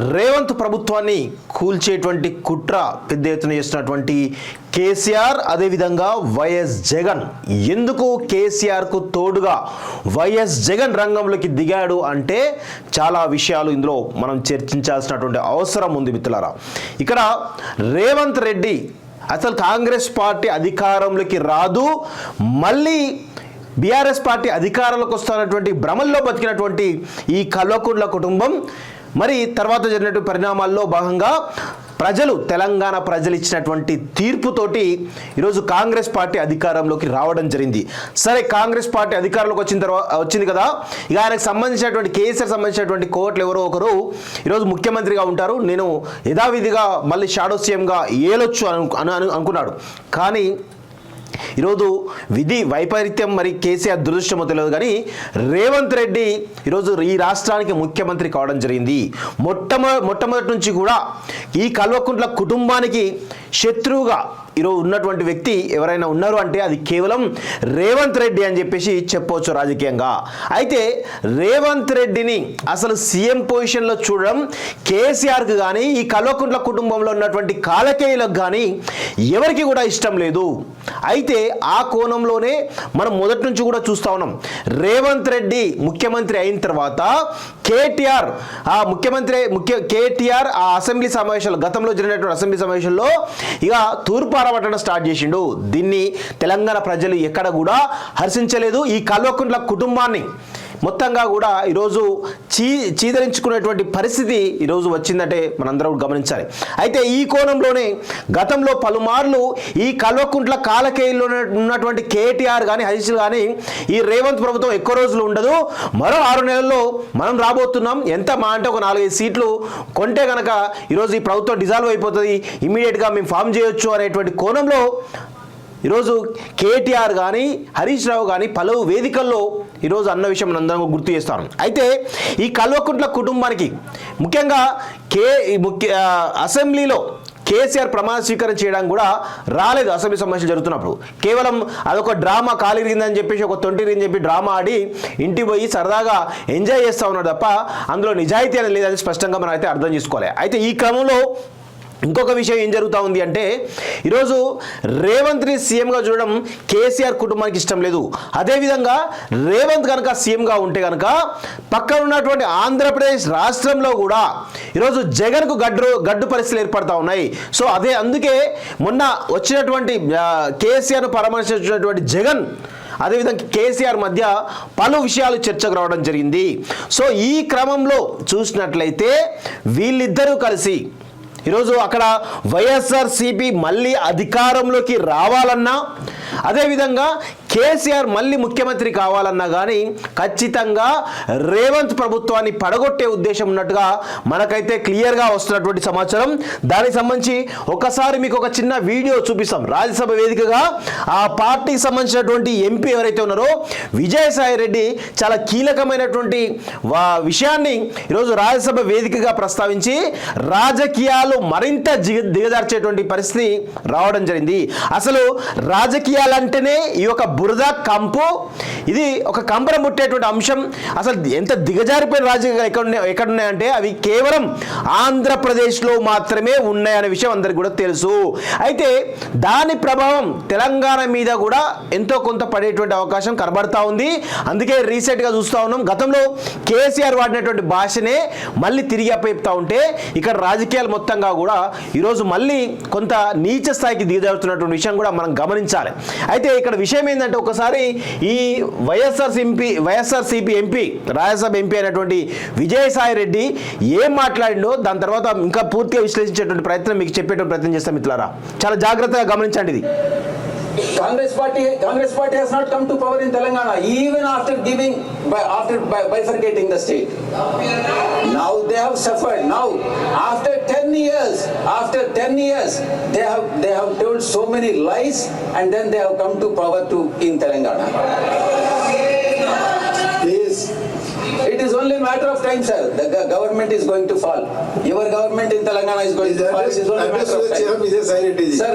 రేవంత్ ప్రభుత్వాన్ని కూల్చేటువంటి కుట్ర పెద్ద ఎత్తున చేస్తున్నటువంటి కేసీఆర్, అదేవిధంగా వైఎస్ జగన్. ఎందుకు కేసీఆర్కు తోడుగా వైఎస్ జగన్ రంగంలోకి దిగాడు అంటే చాలా విషయాలు ఇందులో మనం చర్చించాల్సినటువంటి అవసరం ఉంది మిత్రులారా. ఇక్కడ రేవంత్ రెడ్డి అసలు కాంగ్రెస్ పార్టీ అధికారంలోకి రాదు, మళ్ళీ బీఆర్ఎస్ పార్టీ అధికారంలోకి వస్తున్నటువంటి భ్రమల్లో బతికినటువంటి ఈ కల్వకుంట్ల కుటుంబం మరి తర్వాత జరిగినటువంటి పరిణామాల్లో భాగంగా తెలంగాణ ప్రజలు ఇచ్చినటువంటి తీర్పుతోటి ఈరోజు కాంగ్రెస్ పార్టీ అధికారంలోకి రావడం జరిగింది. సరే, కాంగ్రెస్ పార్టీ అధికారంలోకి వచ్చింది కదా, ఇక ఆయనకు సంబంధించినటువంటి కేసీఆర్ సంబంధించినటువంటి కోర్టులు ఎవరో ఒకరు ఈరోజు ముఖ్యమంత్రిగా ఉంటారు, నేను యథావిధిగా మళ్ళీ షాడో సీఎంగా ఏలొచ్చు అనుకున్నాడు. కానీ ఈరోజు విధి వైపరీత్యం, మరి కేసీఆర్ దురదృష్టమో తెలియదు కానీ రేవంత్ రెడ్డి ఈరోజు ఈ రాష్ట్రానికి ముఖ్యమంత్రి కావడం జరిగింది. మొట్టమొదటి నుంచి కూడా ఈ కల్వకుంట్ల కుటుంబానికి శత్రువుగా ఈరోజు ఉన్నటువంటి వ్యక్తి ఎవరైనా ఉన్నారు అంటే అది కేవలం రేవంత్ రెడ్డి అని చెప్పేసి చెప్పవచ్చు రాజకీయంగా. అయితే రేవంత్ రెడ్డిని అసలు సీఎం పొజిషన్లో చూడడం కేసీఆర్కి కానీ ఈ కల్వకుంట్ల కుటుంబంలో ఉన్నటువంటి కాలకేయులకు కానీ ఎవరికి కూడా ఇష్టం లేదు. అయితే ఆ కోణంలోనే మనం మొదటి నుంచి కూడా చూస్తూ ఉన్నాం. రేవంత్ రెడ్డి ముఖ్యమంత్రి అయిన తర్వాత కేటీఆర్ ఆ అసెంబ్లీ సమావేశాలు, గతంలో జరిగినటువంటి అసెంబ్లీ సమావేశంలో ఇక తూర్పు పట్టడం స్టార్ట్ చేసిండు. దీన్ని తెలంగాణ ప్రజలు ఎక్కడ కూడా హర్షించలేదు. ఈ కల్వకుంట్ల కుటుంబాన్ని మొత్తంగా కూడా ఈరోజు చీదరించుకునేటువంటి పరిస్థితి ఈరోజు వచ్చిందంటే మనందరం గమనించాలి. అయితే ఈ కోణంలోనే గతంలో పలుమార్లు ఈ కల్వకుంట్ల కాలకేయుల్లో ఉన్నటువంటి కేటీఆర్ కానీ హరీష్ కానీ ఈ రేవంత్ ప్రభుత్వం ఎక్కువ రోజులు ఉండదు, మరో 6 నెలల్లో మనం రాబోతున్నాం, ఎంత మా అంటే ఒక 4-5 సీట్లు కొంటే కనుక ఈరోజు ఈ ప్రభుత్వం డిజాల్వ్ అయిపోతుంది, ఇమ్మీడియట్గా మేము ఫామ్ చేయొచ్చు అనేటువంటి కోణంలో ఈరోజు కేటీఆర్ కానీ హరీష్ రావు కానీ పలు వేదికల్లో ఈరోజు అన్న విషయం అందరం గుర్తు చేస్తాను. అయితే ఈ కల్వకుంట్ల కుటుంబానికి ముఖ్యంగా అసెంబ్లీలో కేసీఆర్ ప్రమాణ స్వీకారం చేయడానికి కూడా రాలేదు. అసెంబ్లీ సమావేశాలు జరుగుతున్నప్పుడు కేవలం అదొక డ్రామా, ఖాళీ రిందని చెప్పేసి ఒక తొంటిరిని చెప్పి డ్రామా ఆడి ఇంటికి పోయి సరదాగా ఎంజాయ్ చేస్తూ ఉన్నాడు తప్ప అందులో నిజాయితీ అనేది లేదని స్పష్టంగా మనం అయితే అర్థం చేసుకోవాలి. అయితే ఈ క్రమంలో ఇంకొక విషయం ఏం జరుగుతూ ఉంది అంటే ఈరోజు రేవంత్ని సీఎంగా చూడడం కేసీఆర్ కుటుంబానికి ఇష్టం లేదు. అదేవిధంగా రేవంత్ కనుక సీఎంగా ఉంటే కనుక పక్కన ఉన్నటువంటి ఆంధ్రప్రదేశ్ రాష్ట్రంలో కూడా ఈరోజు జగన్కు గడ్డు పరిస్థితులు ఏర్పడతా ఉన్నాయి. సో అందుకే మొన్న వచ్చినటువంటి కేసీఆర్ను పరామర్శించినటువంటి జగన్ అదేవిధంగా కేసీఆర్ మధ్య పలు విషయాలు చర్చకు రావడం జరిగింది. సో ఈ క్రమంలో చూసినట్లయితే వీళ్ళిద్దరూ కలిసి ఈరోజు అక్కడ వైఎస్ఆర్సీపీ మళ్ళీ అధికారంలోకి రావాలన్నా, అదేవిధంగా కేసీఆర్ మళ్ళీ ముఖ్యమంత్రి కావాలన్నా కానీ ఖచ్చితంగా రేవంత్ ప్రభుత్వాన్ని పడగొట్టే ఉద్దేశం ఉన్నట్టుగా మనకైతే క్లియర్గా వస్తున్నటువంటి సమాచారం. దానికి సంబంధించి ఒకసారి మీకు ఒక చిన్న వీడియో చూపిస్తాం. రాజ్యసభ వేదికగా ఆ పార్టీకి సంబంధించినటువంటి ఎంపీ ఎవరైతే ఉన్నారో విజయసాయి రెడ్డి చాలా కీలకమైనటువంటి విషయాన్ని ఈరోజు రాజ్యసభ వేదికగా ప్రస్తావించి రాజకీయాలు మరింత దిగజార్చేటువంటి పరిస్థితి రావడం జరిగింది. అసలు రాజకీయాలంటేనే ఈ యొక్క బురద కంపు, ఇది ఒక కంపరం పుట్టేటువంటి అంశం. అసలు ఎంత దిగజారిపోయిన రాజకీయాలు ఎక్కడున్నాయంటే అవి కేవలం ఆంధ్రప్రదేశ్లో మాత్రమే ఉన్నాయనే విషయం అందరికీ కూడా తెలుసు. అయితే దాని ప్రభావం తెలంగాణ మీద కూడా ఎంతో కొంత పడేటువంటి అవకాశం కనబడతా ఉంది. అందుకే రీసెంట్గా చూస్తూ ఉన్నాం, గతంలో కేసీఆర్ వాడినటువంటి భాషనే మళ్ళీ తిరిగి అప్పచెప్తా ఉంటే ఇక్కడ రాజకీయాలు మొత్తంగా కూడా ఈరోజు మళ్ళీ కొంత నీచ స్థాయికి దిగజారుతున్నటువంటి విషయం కూడా మనం గమనించాలి. అయితే ఇక్కడ విషయం ఏంటంటే ఒకసారి ఈ వైఎస్ఆర్సీపీ ఎంపీ, రాజ్యసభ ఎంపీ అయినటువంటి విజయసాయి రెడ్డి ఏం మాట్లాడిండో దాని తర్వాత ఇంకా పూర్తిగా విశ్లేషించేటువంటి ప్రయత్నం మీకు చెప్పేటువంటి ప్రయత్నం చేస్తాం మిత్రులారా. చాలా జాగ్రత్తగా గమనించండి. ఇది Congress party has not come to power in Telangana even after bifurcating the state. Now they have suffered. Now after 10 years they have told so many lies and then they have come to power in Telangana. Please, it is only a matter of time, sir. The government is going to fall. Your government in Telangana is going to fall. It is only a matter of time. Sir,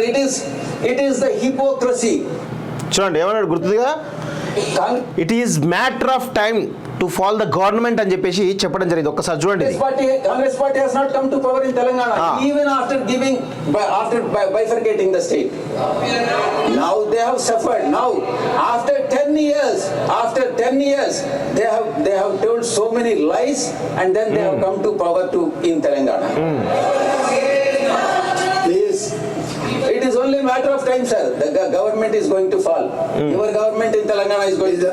it is the hypocrisy. చూడండి ఏమన్నాడు గుర్తుగా, it is matter of time. To fall the government అని చెప్పేసి చెప్పడం జరిగింది. ఒక్కసారి చూడండి. Congress party has not come to power in Telangana even after bifurcating the state. Now they have suffered. Now after 10 years they have told so many lies and then they have come to power in Telangana. Please, it is only a matter of time, sir. The government is going to fall. Your government in Telangana is going to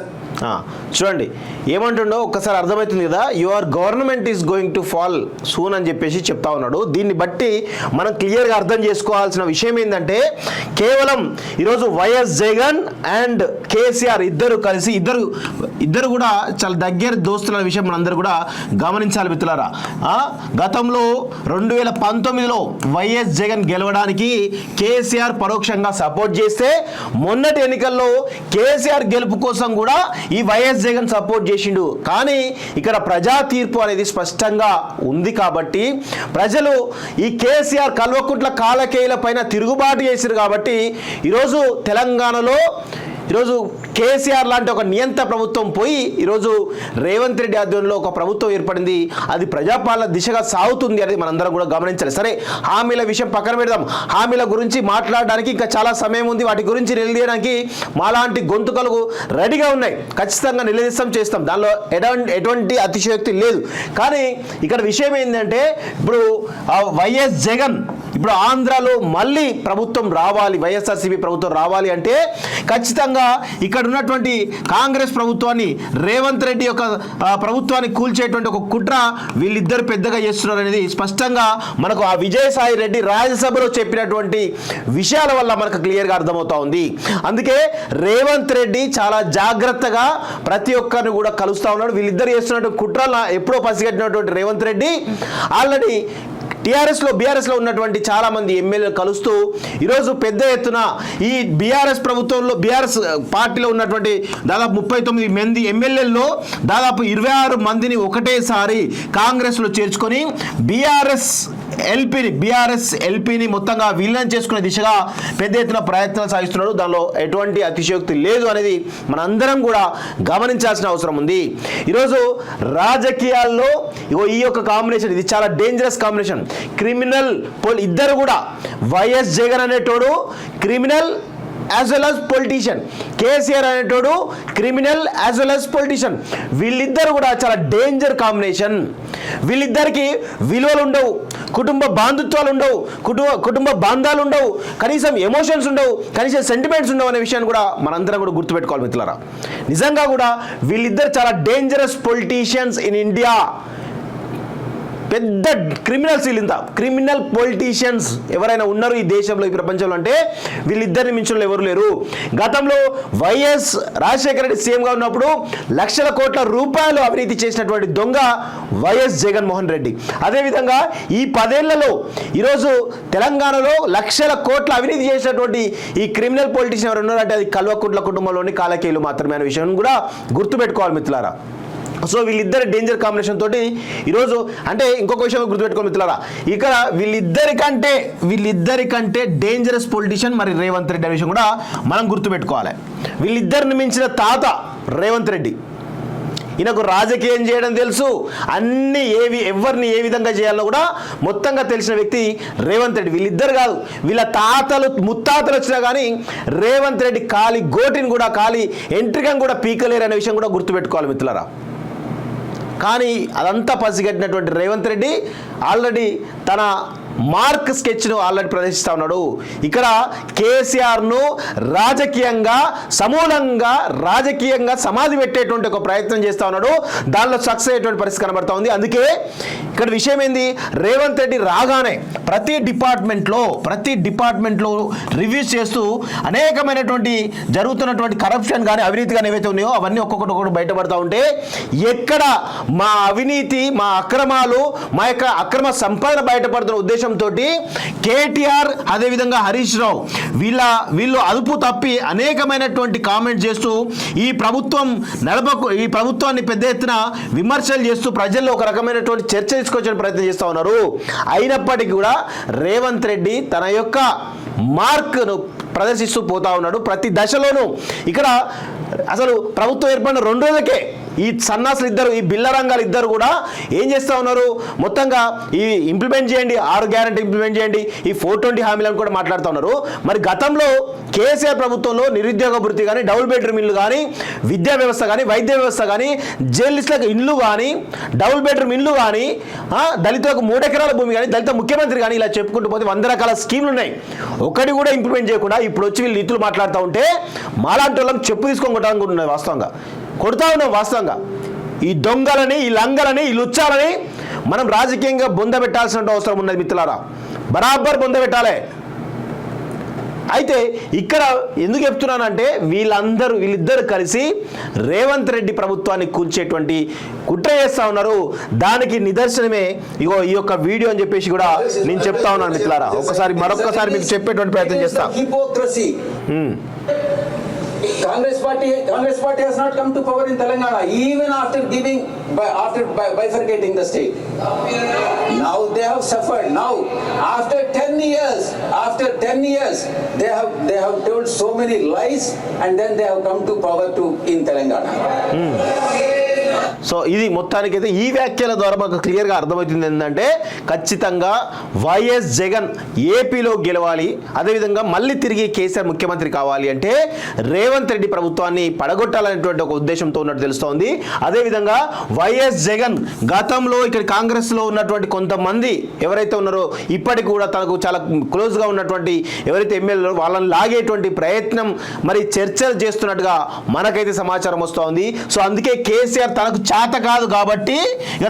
చూడండి ఏమంటుండో ఒక్కసారి అర్థమవుతుంది కదా. Your government is going to fall soon అని చెప్పేసి చెప్తా ఉన్నాడు. దీన్ని బట్టి మనం క్లియర్గా అర్థం చేసుకోవాల్సిన విషయం ఏంటంటే కేవలం ఈరోజు వైఎస్ జగన్ అండ్ కేసీఆర్ ఇద్దరు కలిసి ఇద్దరు కూడా చాలా దగ్గర దోస్తుల విషయం మనందరూ కూడా గమనించాలి మిత్రులారా. గతంలో 2019లో వైఎస్ జగన్ గెలవడానికి కేసీఆర్ పరోక్షంగా సపోర్ట్ చేస్తే మొన్నటి ఎన్నికల్లో కేసీఆర్ గెలుపు కోసం కూడా ఈ వైఎస్ జగన్ సపోర్ట్ చేసిండు. కానీ ఇక్కడ ప్రజా తీర్పు అనేది స్పష్టంగా ఉంది కాబట్టి ప్రజలు ఈ కేసీఆర్ కల్వకుంట్ల కాలకేయుల పైన తిరుగుబాటు చేశారు కాబట్టి ఈరోజు తెలంగాణలో ఈరోజు కేసీఆర్ లాంటి ఒక నియంత్ర ప్రభుత్వం పోయి ఈరోజు రేవంత్ రెడ్డి ఆధ్వర్యంలో ఒక ప్రభుత్వం ఏర్పడింది. అది ప్రజాపాలన దిశగా సాగుతుంది అనేది మనందరం కూడా గమనించాలి. సరే, హామీల విషయం పక్కన పెడదాం. హామీల గురించి మాట్లాడడానికి ఇంకా చాలా సమయం ఉంది. వాటి గురించి నిలదీయడానికి మాలాంటి గొంతుకలు రెడీగా ఉన్నాయి. ఖచ్చితంగా నిలదీస్తాం, చేస్తాం. దానిలో ఎటువంటి అతిశయోక్తి లేదు. కానీ ఇక్కడ విషయం ఏంటంటే ఇప్పుడు వైఎస్ జగన్ ఇప్పుడు ఆంధ్రాలో మళ్ళీ ప్రభుత్వం రావాలి, వైఎస్ఆర్సీపీ ప్రభుత్వం రావాలి అంటే ఖచ్చితంగా ఇక్కడ ఉన్నటువంటి కాంగ్రెస్ ప్రభుత్వాన్ని రేవంత్ రెడ్డి యొక్క ప్రభుత్వాన్ని కూల్చేటువంటి ఒక కుట్ర వీళ్ళిద్దరు పెద్దగా చేస్తున్నారు అనేది స్పష్టంగా మనకు ఆ విజయసాయి రెడ్డి రాజ్యసభలో చెప్పినటువంటి విషయాల వల్ల మనకు క్లియర్గా అర్థమవుతా ఉంది. అందుకే రేవంత్ రెడ్డి చాలా జాగ్రత్తగా ప్రతి ఒక్కరిని కూడా కలుస్తా ఉన్నాడు. వీళ్ళిద్దరు చేస్తున్నటువంటి కుట్రల ఎప్పుడో పసిగట్టినటువంటి రేవంత్ రెడ్డి ఆల్రెడీ బీఆర్ఎస్లో ఉన్నటువంటి చాలా మంది ఎమ్మెల్యేలు కలుస్తూ ఈరోజు పెద్ద ఎత్తున ఈ బీఆర్ఎస్ ప్రభుత్వంలో బీఆర్ఎస్ పార్టీలో ఉన్నటువంటి దాదాపు 39 మంది ఎమ్మెల్యేల్లో దాదాపు 26 మందిని ఒకటేసారి కాంగ్రెస్లో చేర్చుకొని బీఆర్ఎస్ ఎల్పీని మొత్తంగా విలీనం చేసుకునే దిశగా పెద్ద ఎత్తున ప్రయత్నాలు సాగిస్తున్నాడు. దానిలో ఎటువంటి అతిశయోక్తి లేదు అనేది మనందరం కూడా గమనించాల్సిన అవసరం ఉంది. ఈరోజు రాజకీయాల్లో ఈ యొక్క కాంబినేషన్ ఇది చాలా డేంజరస్ కాంబినేషన్. క్రిమినల్ ఇద్దరు కూడా వైఎస్ జగన్ అనేటోడు criminal as well as politician, KCR అనేటోడు criminal as well as politician. వీళ్ళిద్దరు కూడా చాలా డేంజర్ కాంబినేషన్. వీళ్ళిద్దరికి విలువలు ఉండవు, కుటుంబ బాంధుత్వాలు ఉండవు, కుటుంబ బంధాలు ఉండవు, కనీసం ఎమోషన్స్ ఉండవు, కనీసం సెంటిమెంట్స్ ఉండవు అనే విషయాన్ని కూడా మనందరం కూడా గుర్తుపెట్టుకోవాలి మిత్రులారా. నిజంగా కూడా వీళ్ళిద్దరు చాలా డేంజరస్ పొలిటీషియన్స్ ఇన్ ఇండియా. పెద్ద క్రిమినల్స్ వీళ్ళింత క్రిమినల్ పొలిటీషియన్స్ ఎవరైనా ఉన్నారు ఈ దేశంలో, ఈ ప్రపంచంలో అంటే వీళ్ళిద్దరిని మించిన ఎవరు లేరు. గతంలో వైఎస్ రాజశేఖర రెడ్డి సీఎంగా ఉన్నప్పుడు లక్షల కోట్ల రూపాయలు అవినీతి చేసినటువంటి దొంగ వైఎస్ జగన్మోహన్ రెడ్డి. అదేవిధంగా ఈ 10 ఏళ్లలో ఈరోజు తెలంగాణలో లక్షల కోట్ల అవినీతి చేసినటువంటి ఈ క్రిమినల్ పొలిటీషియన్ ఎవరు ఉన్నారంటే అది కల్వకుంట్ల కుటుంబంలోని కాలకేయులు మాత్రమే అనే విషయం కూడా గుర్తుపెట్టుకోవాలి మిత్రులారా. సో వీళ్ళిద్దరు డేంజర్ కాంబినేషన్ తోటి ఈరోజు అంటే ఇంకొక విషయం గుర్తుపెట్టుకోవాలి మిత్రులారా, ఇక్కడ వీళ్ళిద్దరికంటే డేంజరస్ పొలిటీషియన్ మరి రేవంత్ రెడ్డి అనే విషయం కూడా మనం గుర్తుపెట్టుకోవాలి. వీళ్ళిద్దరిని మించిన తాత రేవంత్ రెడ్డి. ఈయనకు రాజకీయం చేయడం తెలుసు, అన్ని ఎవరిని ఏ విధంగా చేయాలో కూడా మొత్తంగా తెలిసిన వ్యక్తి రేవంత్ రెడ్డి. వీళ్ళిద్దరు కాదు, వీళ్ళ ముత్తాతలు వచ్చినా కానీ రేవంత్ రెడ్డి కాలి గోటిని కూడా కాలి ఎంట్రికను కూడా పీకలేరు అనే విషయం కూడా గుర్తుపెట్టుకోవాలి మిత్రులారా. కానీ అదంతా పసిగట్టినటువంటి రేవంత్ రెడ్డి ఆల్రెడీ తన మార్క్ స్కెచ్ను ఆల్రెడీ ప్రదర్శిస్తూ ఉన్నాడు. ఇక్కడ కేసీఆర్ను సమూలంగా రాజకీయంగా సమాధి పెట్టేటువంటి ఒక ప్రయత్నం చేస్తూ ఉన్నాడు. దానిలో సక్సెస్ అయ్యేటువంటి పరిస్థితి కనబడతా ఉంది. అందుకే ఇక్కడ విషయం ఏంది, రేవంత్ రెడ్డి రాగానే ప్రతి డిపార్ట్మెంట్లో రివ్యూస్ చేస్తూ అనేకమైనటువంటి జరుగుతున్నటువంటి కరప్షన్ కానీ అవినీతి కానీ ఏవైతే ఉన్నాయో అవన్నీ ఒక్కొక్కటి బయటపడతా ఉంటే ఎక్కడ మా అవినీతి, మా అక్రమాలు, మా యొక్క అక్రమ సంపాదన బయటపడుతున్న ఉద్దేశంతో కేటీఆర్ అదేవిధంగా హరీష్ రావు వీళ్ళు అదుపు తప్పి అనేకమైనటువంటి కామెంట్స్ చేస్తూ ఈ ప్రభుత్వాన్ని పెద్ద ఎత్తున విమర్శలు చేస్తూ ప్రజల్లో ఒక రకమైనటువంటి చర్చ తీసుకొచ్చే ప్రయత్నం చేస్తూ ఉన్నారు. అయినప్పటికీ కూడా రేవంత్ రెడ్డి తన యొక్క మార్క్ను ప్రదర్శిస్తూ పోతా ఉన్నాడు ప్రతి దశలోనూ. ఇక్కడ అసలు ప్రభుత్వం ఏర్పడిన 2 రోజులకే ఈ సన్నాసులు ఇద్దరు, ఈ బిల్ల రంగాలు ఇద్దరు కూడా ఏం చేస్తూ ఉన్నారు, మొత్తంగా ఈ ఇంప్లిమెంట్ చేయండి, 6 గ్యారెంటీ ఇంప్లిమెంట్ చేయండి, ఈ 420 హామీలను కూడా మాట్లాడుతూ ఉన్నారు. మరి గతంలో కేసీఆర్ ప్రభుత్వంలో నిరుద్యోగ భృతి కానీ, డబుల్ బెడ్రూమ్ ఇల్లు కానీ, విద్యా వ్యవస్థ కానీ, వైద్య వ్యవస్థ కానీ, జర్నలిస్టులకు ఇల్లు కానీ, డబుల్ బెడ్రూమ్ ఇల్లు కానీ, దళితులకు 3 ఎకరాల భూమి కానీ, దళిత ముఖ్యమంత్రి కానీ, ఇలా చెప్పుకుంటూ పోతే 100 రకాల స్కీమ్లు ఉన్నాయి. ఒకటి కూడా ఇంప్లిమెంట్ చేయకుండా ఇప్పుడు వచ్చి వీళ్ళు నీతులు మాట్లాడుతూ ఉంటే మాలాంటి వాళ్ళని చెప్పు తీసుకొని కొట్టడానికి కూడా ఉన్నాయి. వాస్తవంగా కొడతా ఉన్నాం. వాస్తవంగా ఈ దొంగలని, ఈ లంగలని, ఈ లుచ్చాలని మనం రాజకీయంగా బొందబెట్టాల్సిన అవసరం ఉన్నది మిత్రులారా. బరాబర్ బొందబెట్టాలి. అయితే ఇక్కడ ఎందుకు చెప్తున్నానంటే వీళ్ళిద్దరు కలిసి రేవంత్ రెడ్డి ప్రభుత్వాన్ని కూల్చేటువంటి కుట్ర చేస్తూ ఉన్నారు. దానికి నిదర్శనమే ఇగో ఈ యొక్క వీడియో అని చెప్పేసి కూడా నేను చెప్తా ఉన్నాను మిత్రులారా. మరొకసారి మీకు చెప్పేటువంటి ప్రయత్నం చేస్తా. Congress party has not come to power in Telangana even after bifurcating the state. Now they have suffered. Now after 10 years they have told so many lies and then they have come to power in Telangana. So ఇది మొత్తానికైతే ఈ వ్యాఖ్యల ద్వారా మాకు క్లియర్గా అర్థమవుతుంది ఏంటంటే ఖచ్చితంగా వైఎస్ జగన్ ఏపీలో గెలవాలి, అదేవిధంగా మళ్ళీ తిరిగి కేసీఆర్ ముఖ్యమంత్రి కావాలి అంటే రేవంత్ రెడ్డి ప్రభుత్వాన్ని పడగొట్టాలనేటువంటి ఒక ఉద్దేశంతో ఉన్నట్టు తెలుస్తోంది. అదేవిధంగా వైఎస్ జగన్ గతంలో ఇక్కడ కాంగ్రెస్లో ఉన్నటువంటి కొంతమంది ఎవరైతే ఉన్నారో ఇప్పటికి కూడా తనకు చాలా క్లోజ్గా ఉన్నటువంటి ఎవరైతే ఎమ్మెల్యేలో వాళ్ళని లాగేటువంటి ప్రయత్నం మరి చర్చలు చేస్తున్నట్టుగా మనకైతే సమాచారం వస్తోంది. సో అందుకే కేసీఆర్ తనకు చేత కాదు కాబట్టి, ఇక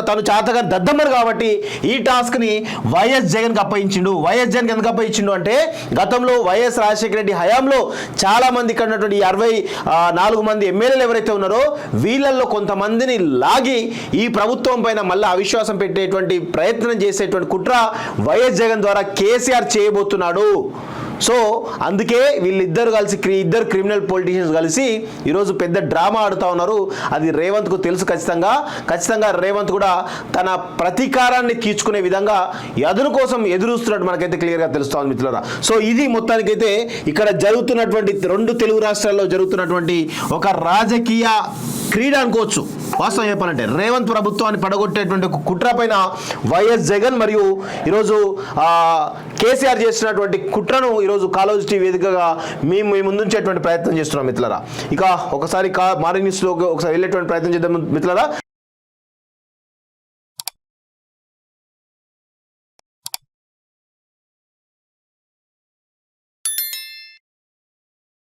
తను చేతగా దద్దమ్మరు కాబట్టి ఈ టాస్క్ని వైఎస్ జగన్కి అప్పగించిండు. వైఎస్ జగన్ ఎందుకు అప్పగించిండు అంటే గతంలో వైఎస్ రాజశేఖర రెడ్డి హయాంలో చాలా మంది ఇక్కడ ఉన్నటువంటి 64 మంది ఎమ్మెల్యేలు ఎవరైతే ఉన్నారో వీళ్ళల్లో కొంతమందిని లాగి ఈ ప్రభుత్వం పైన మళ్ళీ అవిశ్వాసం పెట్టేటువంటి ప్రయత్నం చేసేటువంటి కుట్ర వైఎస్ జగన్ ద్వారా కేసీఆర్ చేయబోతున్నాడు. సో అందుకే వీళ్ళిద్దరు కలిసి ఇద్దరు క్రిమినల్ పొలిటీషియన్స్ కలిసి ఈరోజు పెద్ద డ్రామా ఆడుతూ ఉన్నారు. అది రేవంత్కు తెలుసు. ఖచ్చితంగా రేవంత్ కూడా తన ప్రతీకారాన్ని తీర్చుకునే విధంగా అదును కోసం ఎదురుస్తున్నట్టు మనకైతే క్లియర్గా తెలుస్తోంది మిత్రులారా. సో ఇది మొత్తానికైతే ఇక్కడ జరుగుతున్నటువంటి 2 తెలుగు రాష్ట్రాల్లో జరుగుతున్నటువంటి ఒక రాజకీయ క్రీడ అనుకోవచ్చు. వాస్తవం చెప్పాలంటే రేవంత్ ప్రభుత్వాన్ని పడగొట్టేటువంటి ఒక కుట్ర పైన వైఎస్ జగన్ మరియు ఈరోజు కేసీఆర్ చేసినటువంటి కుట్రను ఈరోజు కాలోజీ టీవీ వేదికగా మేము మీ ముందుంచేటువంటి ప్రయత్నం చేస్తున్నాం మిత్రులారా. ఇక ఒకసారి మార్నింగ్ న్యూస్లో ఒకసారి వెళ్ళేటువంటి ప్రయత్నం చేద్దాం మిత్రులారా.